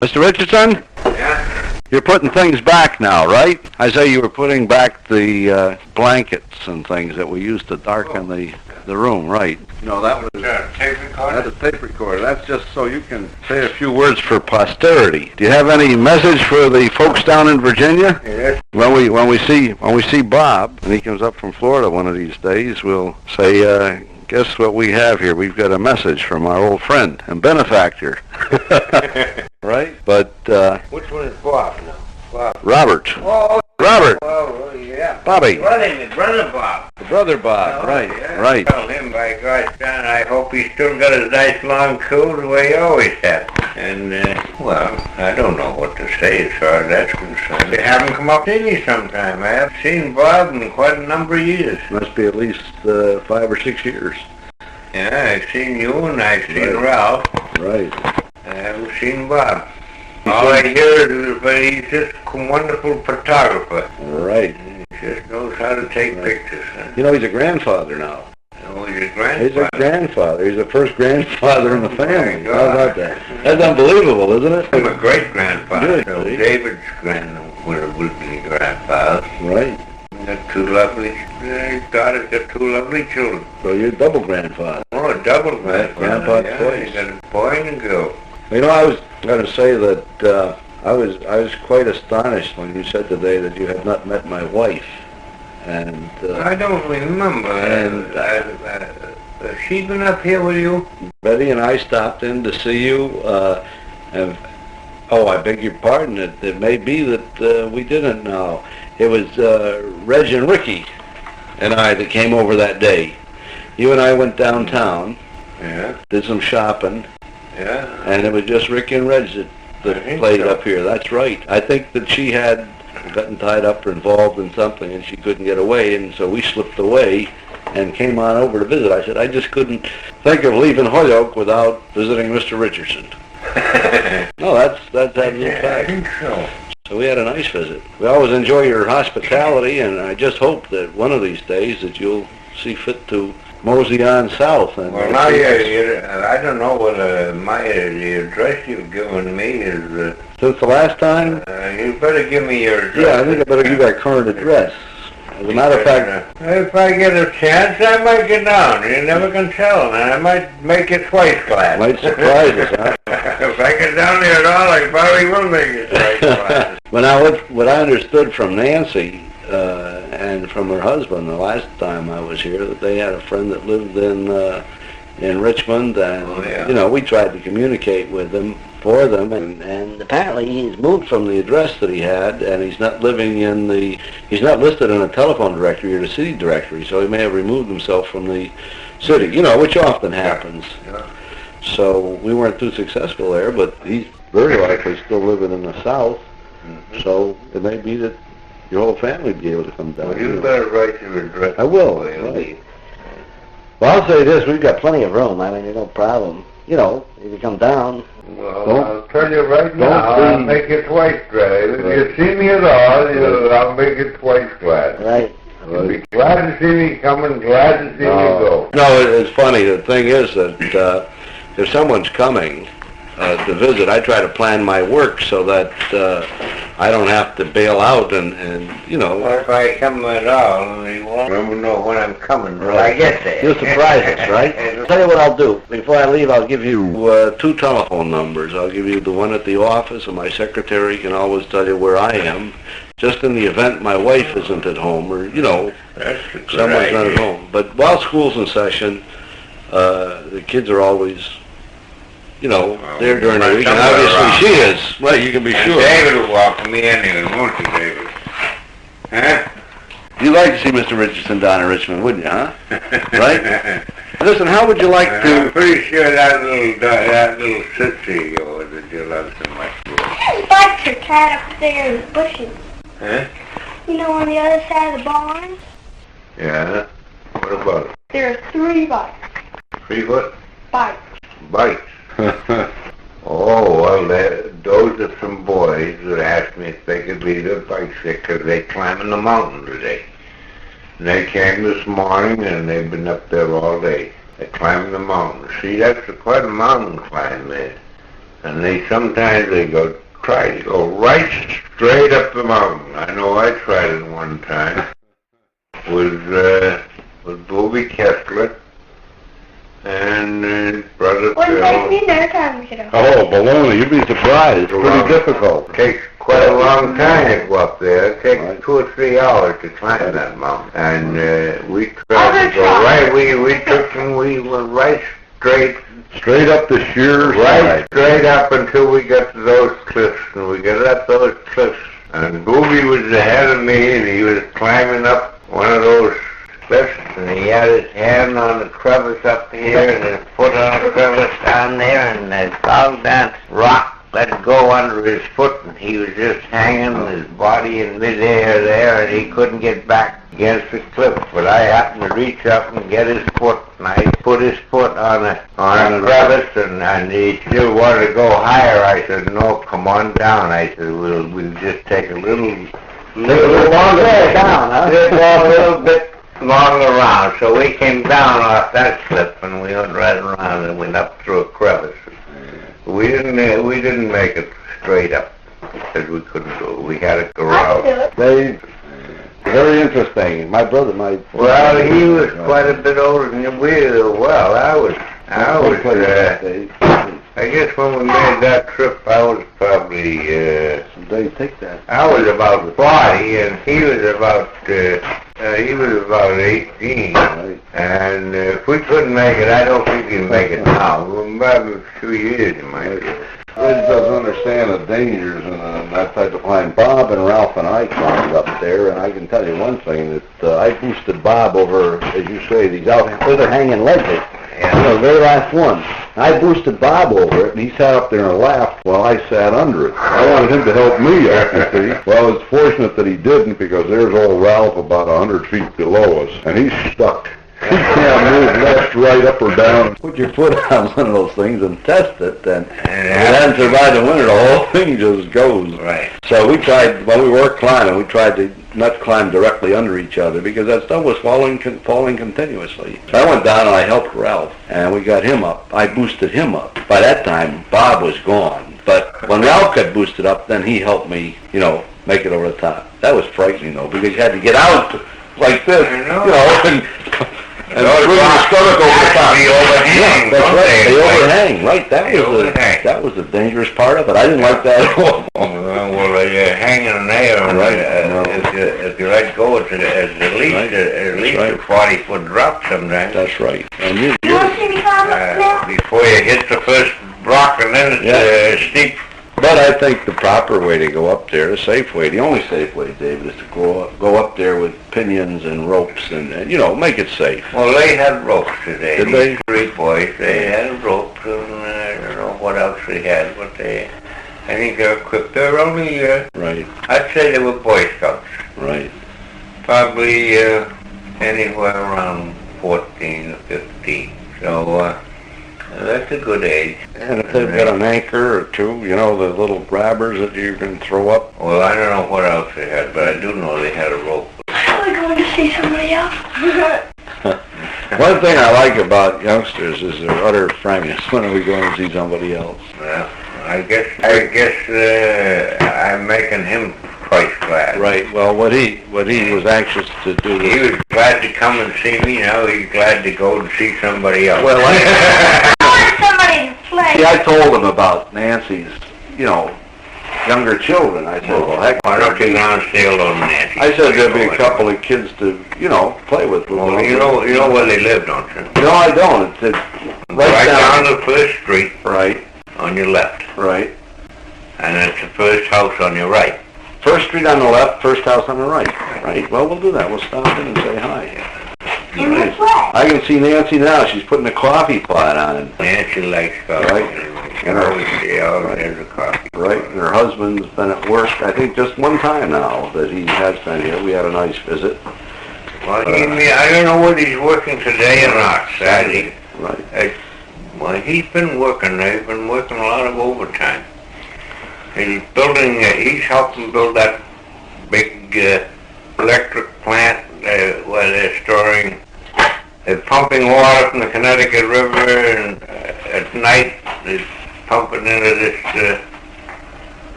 Mr. Richardson? Yeah? You're putting things back now, right? I say you were putting back the blankets and things that we used to darken the room, right? No, that was Tape recorder? that's a tape recorder. That's just so you can say a few words for posterity. Do you have any message for the folks down in Virginia? Yes. When we see Bob and he comes up from Florida one of these days, we'll say, guess what we have here? We've got a message from our old friend and benefactor. Right? But Which one is Bob now? Bob. Robert. Oh, Robert. oh, yeah. Bobby. His brother Bob. The brother Bob. Oh, Right. yeah. Right. Tell him, by gosh, John, I hope he's still got his nice long coat the way he always had. And, well, I don't know what to say as far as that's concerned. They have him come up to me sometime. I haven't seen Bob in quite a number of years. Must be at least 5 or 6 years. Yeah, I've seen you and I've seen Right. Ralph. Right. I haven't seen Bob. All I hear is that he's just a wonderful photographer. Right. He just knows how to take pictures. Huh? You know, he's a grandfather now. Oh, he's a He's grandfather. a grandfather. He's the first grandfather in the family. God. How about that? That's unbelievable, isn't it? I'm a great-grandfather. Good, So see? David's grandfather would be grandfather. Right. Got two lovely, his daughter's got two lovely children. So you're double grandfather. Oh, a double grandfather. Grandpa Yeah, twice. he got a boy and a girl. You know, I was going to say that I was quite astonished when you said today that you had not met my wife. And I don't remember. And, Has she been up here with you? Betty and I stopped in to see you. And, I beg your pardon. It may be that we didn't know. It was Reg and Ricky and I that came over that day. You and I went downtown, Yeah. did some shopping, Yeah. and it was just Ricky and Reg I that think played so. up here. That's right. I think that she had gotten tied up or involved in something and she couldn't get away, and so we slipped away and came on over to visit. I said, I just couldn't think of leaving Holyoke without visiting Mr. Richardson. No, that's absolute Yeah, I fact. think so. So we had a nice visit. We always enjoy your hospitality, and I just hope that one of these days that you'll see fit to mosey on south. And Well, now I don't know what the address you've given me is. Since the last time, You better give me your address. yeah, I think I better give you our current address. As a matter of fact, If I get a chance, I might get down. You never can tell, and I might make it twice glad. might surprise us, huh? If I get down there at all, I probably will make it twice glad. But now, what I understood from Nancy and from her husband the last time I was here, that they had a friend that lived in Richmond, and Oh, yeah. we tried to communicate with them for them, and apparently he's moved from the address that he had, and he's not living in he's not listed in a telephone directory or the city directory, so he may have removed himself from the city, which often happens. Yeah. So we weren't too successful there, but he's very likely still living in the south. Mhm. So it may be that your whole family would be able to come down. Well, you better write your address. I will, before you right. leave. Well, I'll say this, we've got plenty of room. I mean, there's no problem. If you come down. Well, Don't- I'll tell you right now, don't I'll be- make it twice glad. If Right. you see me at all, I'll make it twice glad. Right. You'll be glad to see me coming, glad to see me go. No, it's funny. The thing is that if someone's coming to visit, I try to plan my work so that I don't have to bail out and Well, if I come at all, you won't ever know when I'm coming till I Right. get there. You'll surprise us, right? I'll tell you what I'll do. Before I leave, I'll give you 2 telephone numbers. I'll give you the one at the office, and my secretary can always tell you where I am, just in the event my wife isn't at home, or, That's a good someone's not at idea. home. But while school's in session, the kids are always, there during the week, and somewhere obviously around. she is. Right, you can be And sure. David will welcome me anyway, won't you, David? Huh? You'd like to see Mr. Richardson down in Richmond, wouldn't you, huh? Right? Listen, how would you like I'm to... pretty sure that little sissy of yours that you love so much. Bikes are tied up there in the bushes. Huh? On the other side of the barn, Yeah. What about it? there are 3 bikes. 3 foot Bikes. bikes. Oh, well, those are some boys that asked me if they could leave their bikes there because they climbing the mountain today. And they came this morning and they've been up there all day. They're climbing the mountain. See, that's quite a mountain climb there. and sometimes they try to go right straight up the mountain. I know I tried it one time with Bobby Kessler and his brother Wouldn't Phil. take me no time to get up. Oh, baloney, you'd be surprised. It's pretty difficult. It takes quite a long time to go up there. It takes 2 or 3 hours to climb that mountain. And we tried to go right. We took and we went right Straight up the sheer right straight up until we got to those cliffs. And we got up those cliffs. And Booby was ahead of me, and he was climbing up one of those cliffs, and he had his hand on the crevice up here and his foot on the crevice down there, and the dog dance rock let go under his foot, and he was just hanging with his body in midair there, and he couldn't get back against the cliff. But I happened to reach up and get his foot, and I put his foot on a crevice, and he still wanted to go higher. I said, no, come on down. I said, we'll just take a little longer down, huh? A little bit longer around. So we came down off that cliff, and we went right around and went up through a crevice. We didn't make it straight up because we couldn't do it. We had to go out. They very interesting. My brother, Well, he was quite a bit older than we were. Well, I guess when we made that trip, I was probably, they take that. I was about 40, and he was about 18. Right. And if we couldn't make it, I don't think he'd make it now. About a few years, he might. Kids doesn't understand the dangers and that type of climb. Bob and Ralph and I climbed up there, and I can tell you one thing, that I boosted Bob over, as you say, these overhanging ledges. Yeah. You know, the very last one. I boosted Bob over it, and he sat up there and laughed while I sat under it. I wanted him to help me up, you see. Well, it's fortunate that he didn't, because there's old Ralph about 100 feet below us, and he's stuck. He can't move left, right, up, or down. Put your foot on one of those things and test it, and if it hasn't survived the winter, the whole thing just goes. Right. So we tried, when we were climbing, we tried to not climb directly under each other, because that stuff was falling continuously. So I went down and I helped Ralph, and we got him up. I boosted him up. By that time, Bob was gone. But when Ralph got boosted up, then he helped me, make it over the top. That was frightening, though, because you had to get out like this, and bring your stomach over the top. They overhang. That's right. They overhang. Right. That was the dangerous part of it. I didn't like that at all. Well, you're hanging there, and Right. if you let go, it's at least a 40-foot drop sometimes. That's right. And You want to see me climb up now? Before you hit the first rock, and then it's steep. But I think the proper way to go up there, the safe way, the only safe way, David, is to go up there with pinions and ropes and make it safe. Well, they had ropes today. Did they? These 3 boys, they had ropes, and I don't know what else they had, but I think they're equipped. They're only, Right, I'd say they were Boy Scouts. right. Probably anywhere around 14 or 15. So that's a good age. And if they've got an anchor or two, the little grabbers that you can throw up. Well, I don't know what else they had, but I do know they had a rope. Are we going to see somebody else? One thing I like about youngsters is their utter frankness. When are we going to see somebody else? Well, I guess I'm making him twice glad. Right. Well, what he was anxious to do. He was glad to come and see me. Now he's glad to go and see somebody else. Well, I want somebody to play. See, I told him about Nancy's, younger children. I said, well, heck, Why don't you go and stay alone, Nancy? I said there'd be a couple of kids to, play with. Well, you know where they live, don't you? No, I don't. It's Right down the first street Right, on your left, right. and it's the first house on your right. First street on the left, first house on the right. Right. Well, we'll do that. We'll stop in and say hi. In the flat. I can see Nancy now. She's putting a coffee pot on. Nancy likes coffee. Right. She always there's a coffee. Right. And her husband's been at work, I think, just one time now that he has been here. We had a nice visit. Well, I don't know whether he's working today or not, Saturday. Right. Well, he's been working. They've been working a lot of overtime. He's building, he's helping build that big electric plant where they're pumping water from the Connecticut River, and at night pumping into this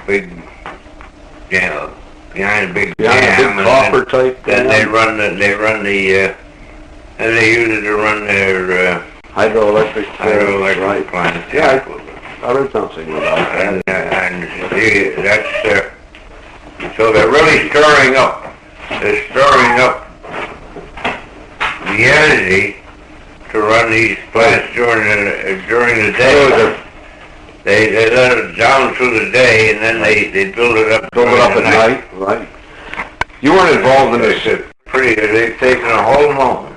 big jam, behind a big jam. Big copper type. Then they run the and they use it to run their hydroelectric hydroelectric plants. Yeah, I read something about that. And that's so they're really stirring up. They're stirring up the energy to run these plants during the day. They let it down through the day, and then they build it up. Build it up at night, right? You weren't involved in this. They've taken a whole mountain.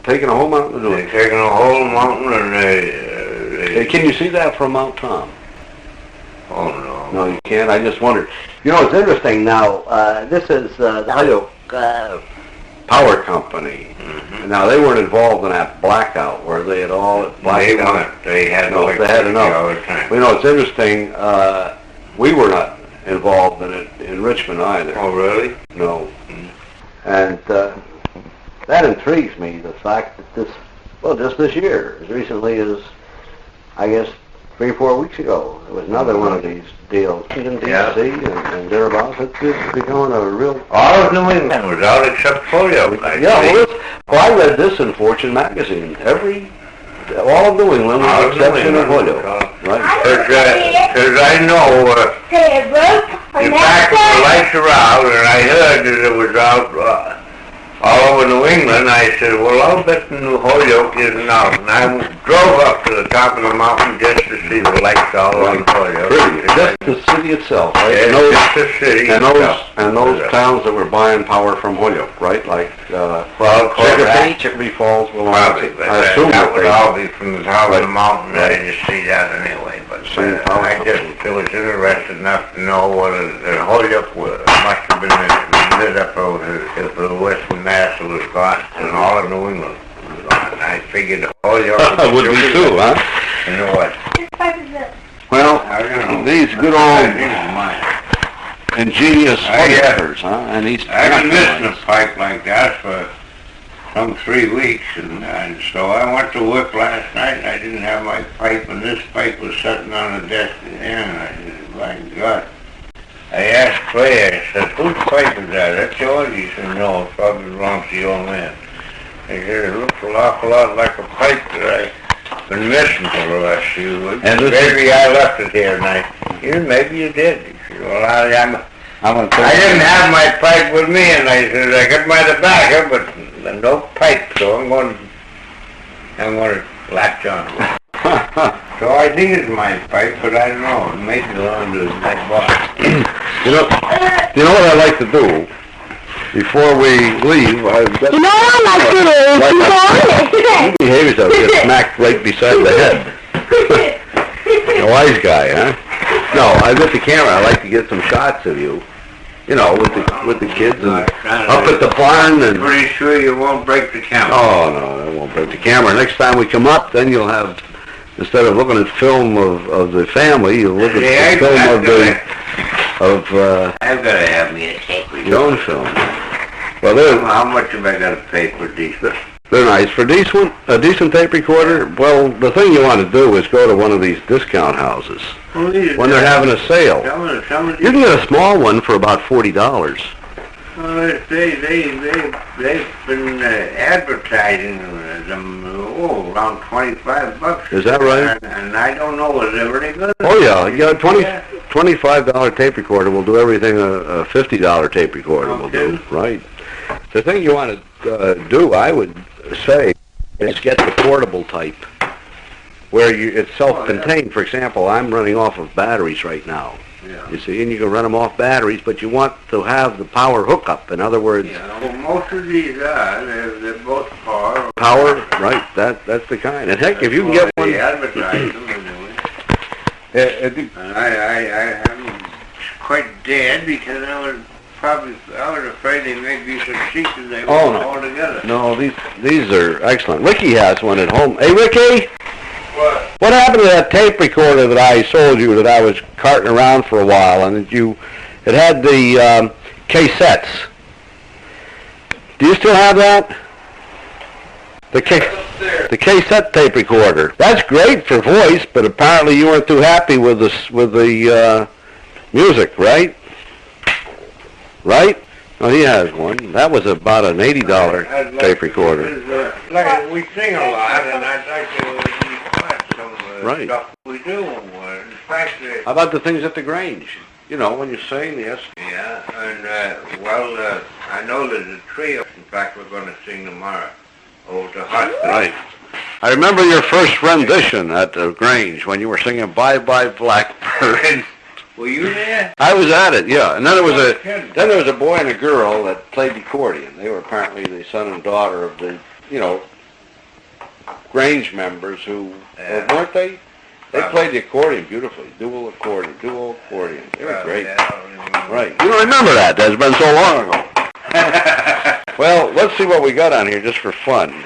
Taking a whole mountain to do it. They've taken a whole mountain, and Hey, can you see that from Mount Tom? Oh no. No, you can't. I just wondered. You know, it's interesting now. This is the Holyoke Power Company. Mm-hmm. Now, they weren't involved in that blackout where they had all blacked They out. weren't. They had No, they had enough. all the time. Well, you know, it's interesting. We were not involved in it in Richmond either. Oh really? No. And that intrigues me, the fact that this, well, just this year, as recently as, I guess, 3 or 4 weeks ago, there was another one of these deals in D.C. Yeah. and thereabouts. It's becoming a real... All of New England was out except Holyoke. I read this in Fortune magazine. All of New England, All with of the exception New of England. Holyoke. Right? Because I know Say it broke on in fact, that the lights are out, and I heard that it was out all over New England. I said, well, I'll bet New Holyoke isn't out. And I drove up to the top of the mountain just to see the lights all over Holyoke. Pretty. Just the city itself, right? Yeah, just the city itself. And those towns that were buying power from Holyoke, right? Like, well, of course, Chicopee Falls, probably, but I assume that would they- all be from the top of the Right. mountain. I didn't see that anyway. But Same power I just was interested enough to know whether the Holyoke must have been lit up if the Western Mass was gone and all of New England was gone. I figured Holyoke would be too, huh? You know what? Whose pipe is this? Well, I don't know. these good This old is mine. ingenious I, Holyoakers, huh? And he's I've been missing a pipe like that for some 3 weeks, and so I went to work last night, and I didn't have my pipe, and this pipe was sitting on the desk there, and I said, my God. I asked Clay, I said, whose pipe is that? That's yours? He said, no, it probably belongs to the old man. I said, it looks an awful lot like a pipe that I've been missing for the last few weeks. And this maybe I left it here, and maybe you did. He said, well, I didn't have my pipe with me, and I said, I got my tobacco, but no pipe, so I'm going to latch on to it. So I think it's my pipe, but I don't know. It may belong to my box. You know what I like to do before we leave? I've got You know what I like to do? you behave yourself. Get smacked right beside the head. A wise guy, huh? No, I've got the camera. I like to get some shots of you. You know, with the kids and up at the barn and. Pretty sure you won't break the camera. Oh no, I won't break the camera. Next time we come up, then you'll have, instead of looking at film of the family, you'll look at the film of I've got to have me a tape recorder. your own film. Well, How much have I got to pay for these? they're nice for a decent tape recorder. Well, the thing you want to do is go to one of these discount houses when they're having a sale. Some of You can get a small one for about $40. Well, they've been advertising them around $25. Is that right? And I don't know, is it really good? Oh yeah, you got $25 tape recorder will do everything a $50 tape recorder will do. Right. The thing you want to do, I would say, is get the portable type, where it's self-contained. For example, I'm running off of batteries right now. Yeah. You see, and you can run them off batteries, but you want to have the power hookup. In other words, Well, most of these are. They're both power. power, right? That's the kind. And heck, if you can get one, They advertise them anyway. And I haven't quite dared because I was afraid they may be so cheap that they Oh, won't no. all together. no, these are excellent. Ricky has one at home. Hey, Ricky. What? What happened to that tape recorder that I sold you that I was carting around for a while, and it had the cassettes? Do you still have that? The case. The cassette tape recorder. That's great for voice, but apparently you weren't too happy with the music, right? Right? Oh, he has one. That was about an $80 tape recorder. Like we sing a lot, and I'd like to request some of the Right. stuff we do. In fact, How about the things at the Grange? You know, when you sing, yes. yeah, and I know there's a trio. In fact, we're going to sing tomorrow. Over to Hospital. Right. I remember your first rendition at the Grange when you were singing Bye Bye Blackbird. Were you there? I was at it, yeah. And then there was a boy and a girl that played the accordion. They were apparently the son and daughter of the, Grange members who, or weren't they? They played the accordion beautifully. Dual accordion. They were great. Yeah, Right. You don't remember that. That's been so long ago. Well, let's see what we got on here just for fun.